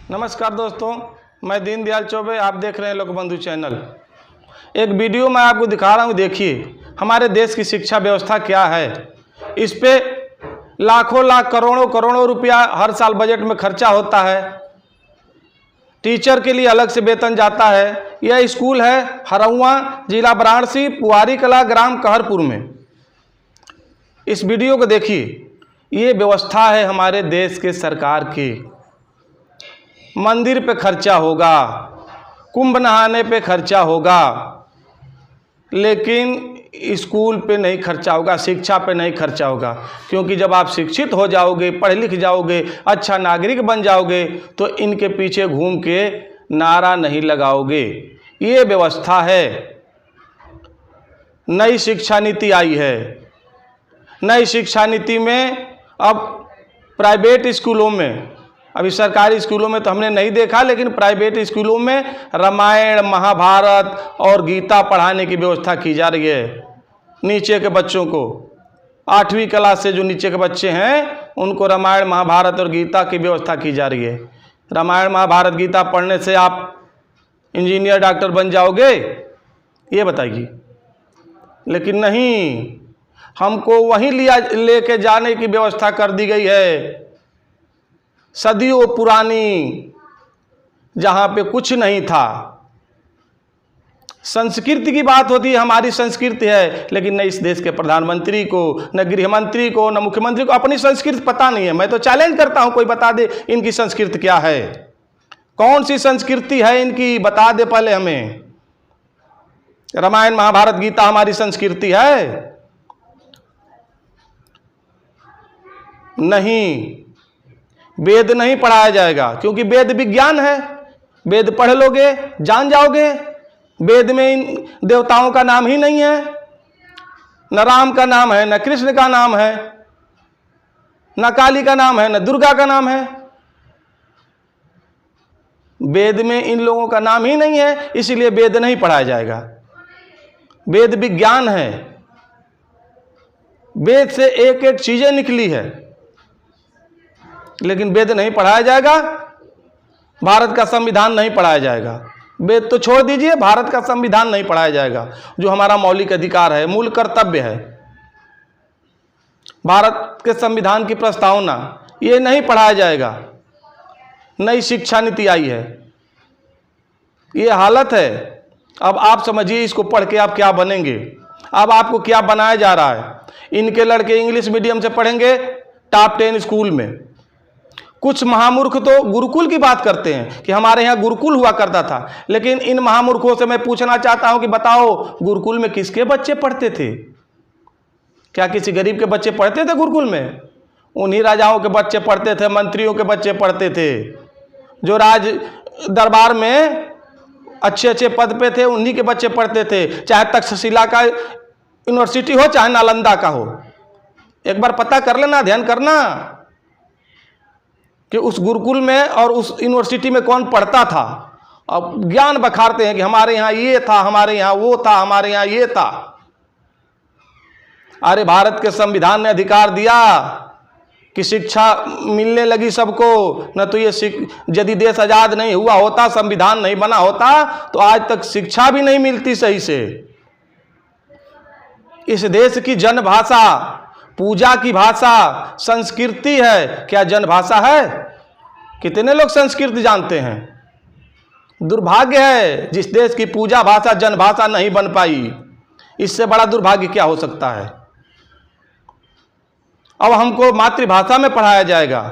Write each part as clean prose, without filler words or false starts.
नमस्कार दोस्तों, मैं दीनदयाल चौबे, आप देख रहे हैं लोकबंधु चैनल। एक वीडियो मैं आपको दिखा रहा हूँ। देखिए हमारे देश की शिक्षा व्यवस्था क्या है। इस पे लाखों लाख करोड़ों करोड़ों रुपया हर साल बजट में खर्चा होता है। टीचर के लिए अलग से वेतन जाता है। यह स्कूल है हरौआ, जिला वाराणसी, पुआरी कला, ग्राम कहरपुर में। इस वीडियो को देखिए। ये व्यवस्था है हमारे देश के सरकार की। मंदिर पे खर्चा होगा, कुंभ नहाने पे खर्चा होगा, लेकिन स्कूल पे नहीं खर्चा होगा, शिक्षा पे नहीं खर्चा होगा। क्योंकि जब आप शिक्षित हो जाओगे, पढ़ लिख जाओगे, अच्छा नागरिक बन जाओगे, तो इनके पीछे घूम के नारा नहीं लगाओगे। ये व्यवस्था है। नई शिक्षा नीति आई है। नई शिक्षा नीति में अब प्राइवेट स्कूलों में, अभी सरकारी स्कूलों में तो हमने नहीं देखा, लेकिन प्राइवेट स्कूलों में रामायण, महाभारत और गीता पढ़ाने की व्यवस्था की जा रही है। नीचे के बच्चों को 8वीं क्लास से जो नीचे के बच्चे हैं उनको रामायण, महाभारत और गीता की व्यवस्था की जा रही है। रामायण, महाभारत, गीता पढ़ने से आप इंजीनियर, डॉक्टर बन जाओगे, ये बताइए। लेकिन नहीं, हमको वहीं लेके जाने की व्यवस्था कर दी गई है, सदियों पुरानी, जहाँ पे कुछ नहीं था। संस्कृति की बात होती है, हमारी संस्कृति है, लेकिन न इस देश के प्रधानमंत्री को, न गृह मंत्री को, न मुख्यमंत्री को अपनी संस्कृति पता नहीं है। मैं तो चैलेंज करता हूँ, कोई बता दे इनकी संस्कृति क्या है, कौन सी संस्कृति है इनकी, बता दे पहले हमें। रामायण, महाभारत, गीता हमारी संस्कृति है? नहीं, वेद नहीं पढ़ाया जाएगा, क्योंकि वेद विज्ञान है। वेद पढ़ लोगे, जान जाओगे। वेद में इन देवताओं का नाम ही नहीं है। न राम का नाम है, न कृष्ण का नाम है, न काली का नाम है, न दुर्गा का नाम है। वेद में इन लोगों का नाम ही नहीं है, इसलिए वेद नहीं पढ़ाया जाएगा। वेद विज्ञान है। वेद से एक एक चीजें निकली है, लेकिन वेद नहीं पढ़ाया जाएगा। भारत का संविधान नहीं पढ़ाया जाएगा। वेद तो छोड़ दीजिए, भारत का संविधान नहीं पढ़ाया जाएगा, जो हमारा मौलिक अधिकार है, मूल कर्तव्य है। भारत के संविधान की प्रस्तावना, ये नहीं पढ़ाया जाएगा। नई शिक्षा नीति आई है, ये हालत है। अब आप समझिए, इसको पढ़ के आप क्या बनेंगे। अब आपको क्या बनाया जा रहा है। इनके लड़के इंग्लिश मीडियम से पढ़ेंगे टॉप 10 स्कूल में। कुछ महामूर्ख तो गुरुकुल की बात करते हैं कि हमारे यहाँ गुरुकुल हुआ करता था, लेकिन इन महामूर्खों से मैं पूछना चाहता हूं कि बताओ, गुरुकुल में किसके बच्चे पढ़ते थे? क्या किसी गरीब के बच्चे पढ़ते थे गुरुकुल में? उन्हीं राजाओं के बच्चे पढ़ते थे, मंत्रियों के बच्चे पढ़ते थे। जो राज दरबार में अच्छे अच्छे पद पे थे, उन्हीं के बच्चे पढ़ते थे। चाहे तक्षशिला का यूनिवर्सिटी हो, चाहे नालंदा का हो। एक बार पता कर लेना, ध्यान करना कि उस गुरुकुल में और उस यूनिवर्सिटी में कौन पढ़ता था। अब ज्ञान बखारते हैं कि हमारे यहाँ ये था, हमारे यहाँ वो था, हमारे यहाँ ये था। अरे भारत के संविधान ने अधिकार दिया कि शिक्षा मिलने लगी सबको। न तो ये यदि देश आजाद नहीं हुआ होता, संविधान नहीं बना होता, तो आज तक शिक्षा भी नहीं मिलती सही से। इस देश की जनभाषा, पूजा की भाषा संस्कृति है। क्या जनभाषा है? कितने लोग संस्कृत जानते हैं? दुर्भाग्य है जिस देश की पूजा भाषा जनभाषा नहीं बन पाई। इससे बड़ा दुर्भाग्य क्या हो सकता है। अब हमको मातृभाषा में पढ़ाया जाएगा।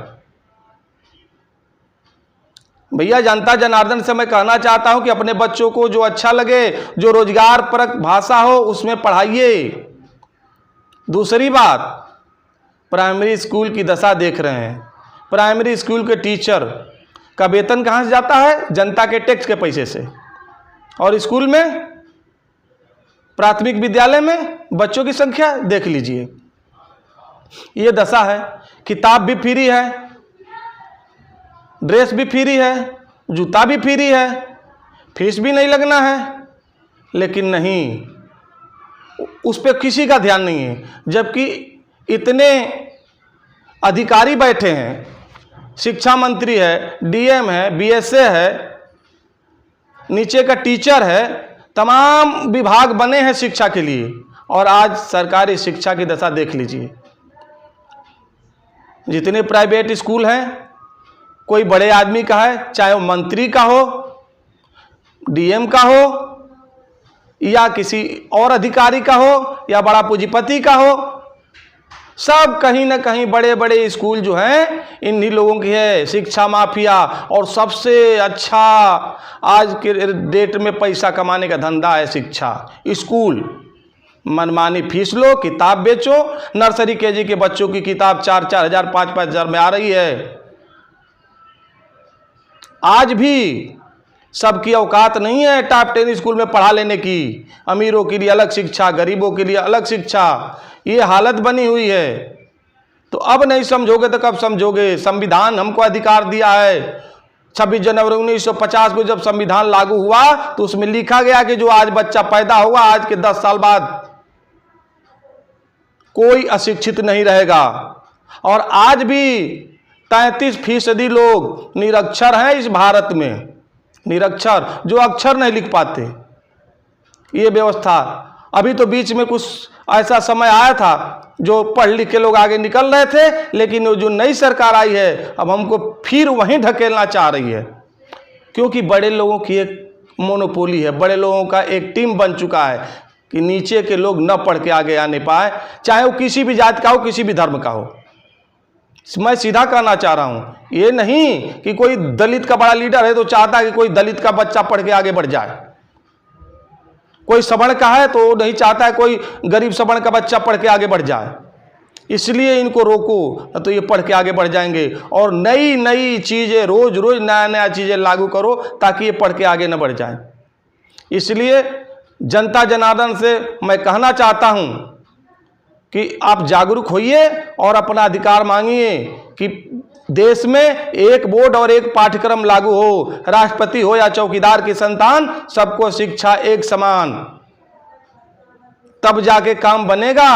भैया, जनता जनार्दन से मैं कहना चाहता हूं कि अपने बच्चों को जो अच्छा लगे, जो रोजगार परक भाषा हो, उसमें पढ़ाइए। दूसरी बात, प्राइमरी स्कूल की दशा देख रहे हैं। प्राइमरी स्कूल के टीचर का वेतन कहाँ से जाता है? जनता के टैक्स के पैसे से। और स्कूल में, प्राथमिक विद्यालय में बच्चों की संख्या देख लीजिए। ये दशा है। किताब भी फ्री है, ड्रेस भी फ्री है, जूता भी फ्री है, फीस भी नहीं लगना है। लेकिन नहीं, उस पर किसी का ध्यान नहीं है। जबकि इतने अधिकारी बैठे हैं शिक्षा मंत्री है, डीएम है, बीएसए है, नीचे का टीचर है, तमाम विभाग बने हैं शिक्षा के लिए, और आज सरकारी शिक्षा की दशा देख लीजिए। जितने प्राइवेट स्कूल हैं, कोई बड़े आदमी का है, चाहे वो मंत्री का हो, डीएम का हो, या किसी और अधिकारी का हो, या बड़ा पूंजीपति का हो, सब कहीं ना कहीं बड़े बड़े स्कूल जो हैं इन्हीं लोगों की है। शिक्षा माफिया, और सबसे अच्छा आज के डेट में पैसा कमाने का धंधा है शिक्षा, स्कूल। मनमानी फीस लो, किताब बेचो। नर्सरी केजी के बच्चों की किताब 4-4 हज़ार 5-5 हज़ार में आ रही है। आज भी सबकी औकात नहीं है टॉप 10 स्कूल में पढ़ा लेने की। अमीरों के लिए अलग शिक्षा, गरीबों के लिए अलग शिक्षा, ये हालत बनी हुई है। तो अब नहीं समझोगे तो कब समझोगे? संविधान हमको अधिकार दिया है। 26 जनवरी 1950 को जब संविधान लागू हुआ तो उसमें लिखा गया कि जो आज बच्चा पैदा हुआ, आज के 10 साल बाद कोई अशिक्षित नहीं रहेगा। और आज भी 33% लोग निरक्षर हैं इस भारत में, निरक्षर, जो अक्षर नहीं लिख पाते। ये व्यवस्था अभी तो बीच में कुछ ऐसा समय आया था जो पढ़ लिख के लोग आगे निकल रहे थे, लेकिन जो नई सरकार आई है अब हमको फिर वहीं ढकेलना चाह रही है, क्योंकि बड़े लोगों की एक मोनोपोली है, बड़े लोगों का एक टीम बन चुका है कि नीचे के लोग न पढ़ के आगे आने पाए, चाहे वो किसी भी जाति का हो, किसी भी धर्म का हो। मैं सीधा कहना चाह रहा हूं, ये नहीं कि कोई दलित का बड़ा लीडर है तो चाहता है कि कोई दलित का बच्चा पढ़ के आगे बढ़ जाए, कोई सवर्ण का है तो नहीं चाहता है कोई गरीब सवर्ण का बच्चा पढ़ के आगे बढ़ जाए। इसलिए इनको रोको, तो ये पढ़ के आगे बढ़ जाएंगे। और नई नई चीजें, रोज रोज नया नया चीजें लागू करो ताकि ये पढ़ के आगे न बढ़ जाए। इसलिए जनता जनार्दन से मैं कहना चाहता हूं कि आप जागरूक होइए और अपना अधिकार मांगिए कि देश में एक बोर्ड और एक पाठ्यक्रम लागू हो। राष्ट्रपति हो या चौकीदार की संतान, सबको शिक्षा एक समान, तब जाके काम बनेगा।